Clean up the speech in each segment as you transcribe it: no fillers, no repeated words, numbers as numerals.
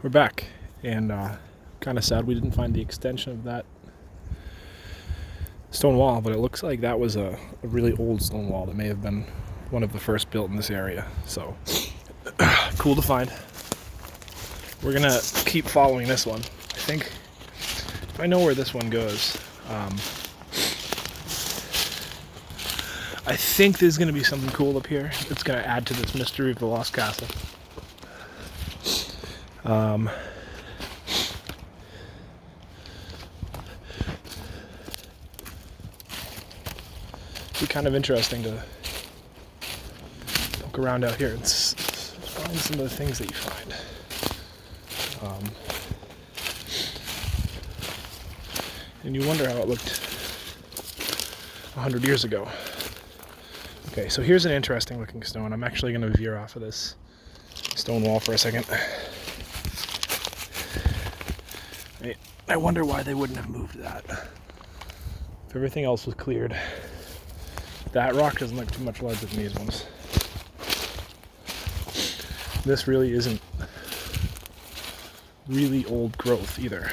We're back, and kind of sad we didn't find the extension of that stone wall, but it looks like that was a really old stone wall that may have been one of the first built in this area. So cool to find. We're gonna keep following this one. I think if I know where this one goes, I think there's gonna be something cool up here. It's gonna add to this mystery of the Lost Castle. It'd be kind of interesting to poke around out here and find some of the things that you find. And you wonder how it looked 100 years ago. Okay, so here's an interesting looking stone. I'm actually going to veer off of this stone wall for a second. I wonder why they wouldn't have moved that. If everything else was cleared. That rock doesn't look too much larger than these ones. This really isn't really old growth either.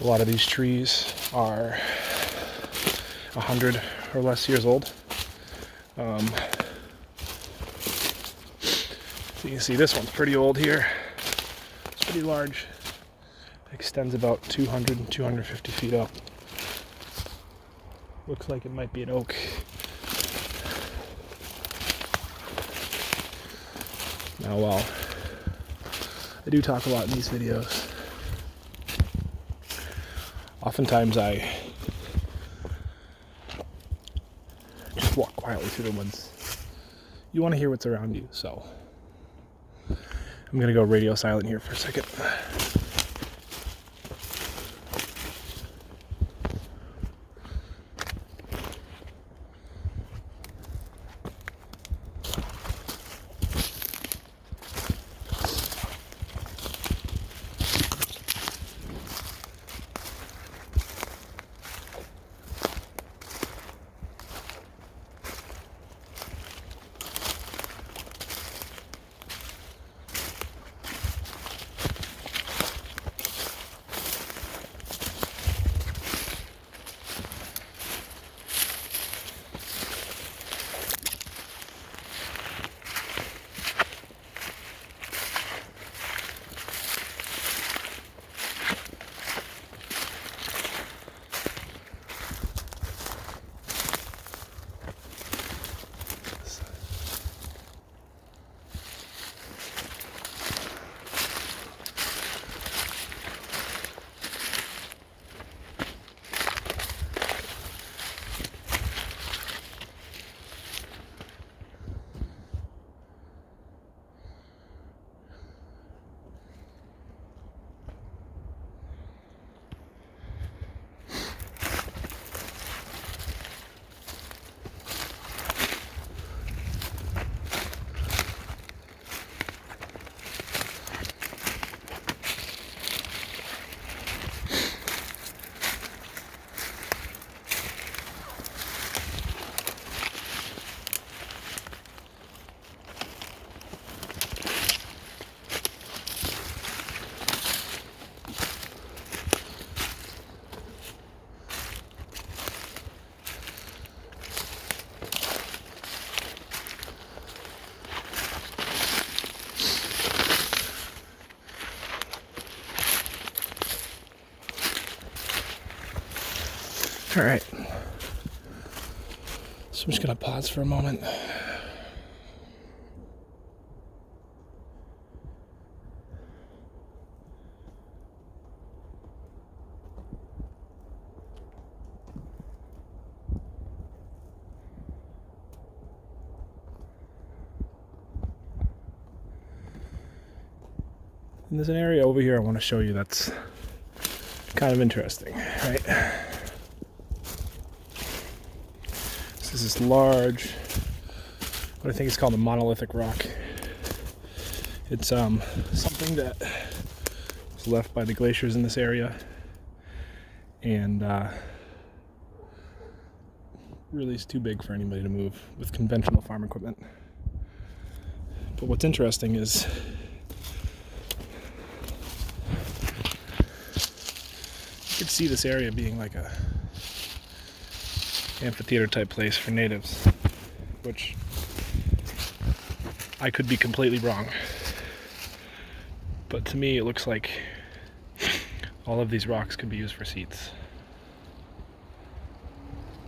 A lot of these trees are 100 or less years old. So you can see this one's pretty old here. It's pretty large. It extends about 200 and 250 feet up. Looks like it might be an oak. Now, while I do talk a lot in these videos, oftentimes I just walk quietly through the woods. You want to hear what's around you, so I'm going to go radio silent here for a second. All right, so I'm just gonna pause for a moment. And there's an area over here I want to show you that's kind of interesting, right? This is this large, what I think is called a monolithic rock. It's something that was left by the glaciers in this area, and really is too big for anybody to move with conventional farm equipment. But what's interesting is you could see this area being like a amphitheater type place for natives, which I could be completely wrong. But to me, it looks like all of these rocks could be used for seats.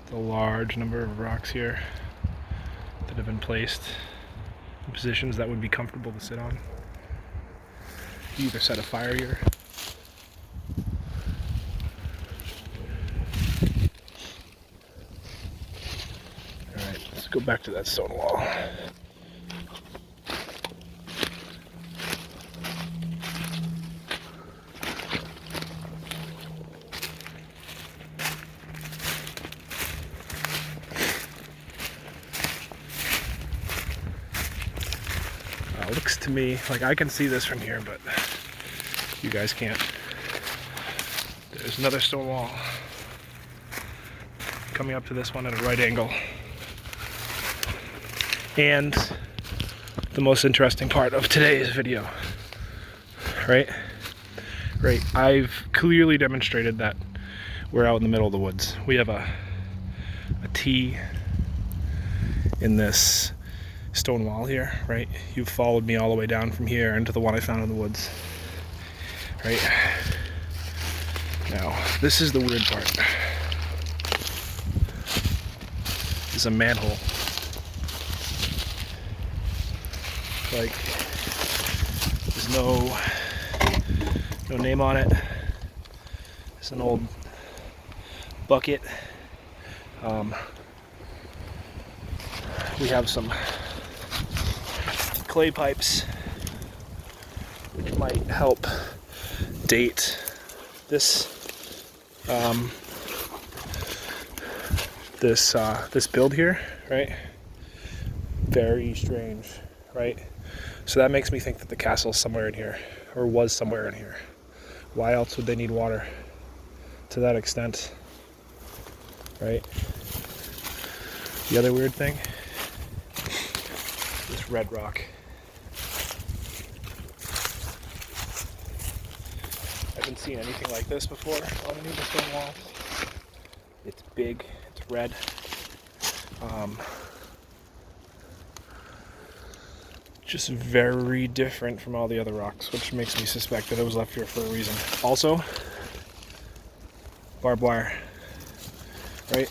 The large number of rocks here that have been placed in positions that would be comfortable to sit on. You either set a fire here, alright, let's go back to that stone wall. Looks to me like I can see this from here, but you guys can't. There's another stone wall coming up to this one at a right angle. And the most interesting part of today's video, right? I've clearly demonstrated that we're out in the middle of the woods. We have a T in this stone wall here, right? You've followed me all the way down from here into the one I found in the woods, right? Now, this is the weird part. This is a manhole. Like, there's no name on it. It's an old bucket. We have some clay pipes, which might help date this this build here, right? Very strange, right? So that makes me think that the castle is somewhere in here, or was somewhere in here. Why else would they need water to that extent, right? The other weird thing, this red rock. I haven't seen anything like this before on any of the stone walls. It's big, it's red. Just very different from all the other rocks, which makes me suspect that it was left here for a reason. Also, barbed wire, right?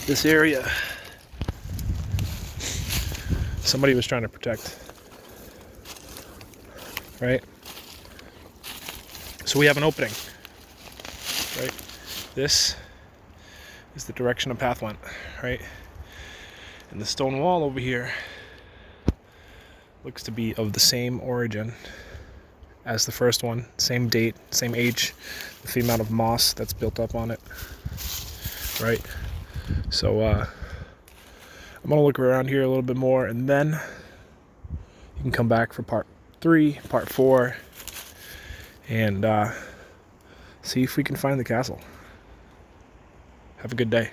This area, somebody was trying to protect, right? So we have an opening, right? This is the direction a path went, right? And the stone wall over here looks to be of the same origin as the first one, same date, same age, with the amount of moss that's built up on it, right? So I'm gonna look around here a little bit more, and then you can come back for part 3, part 4, and see if we can find the castle. Have a good day.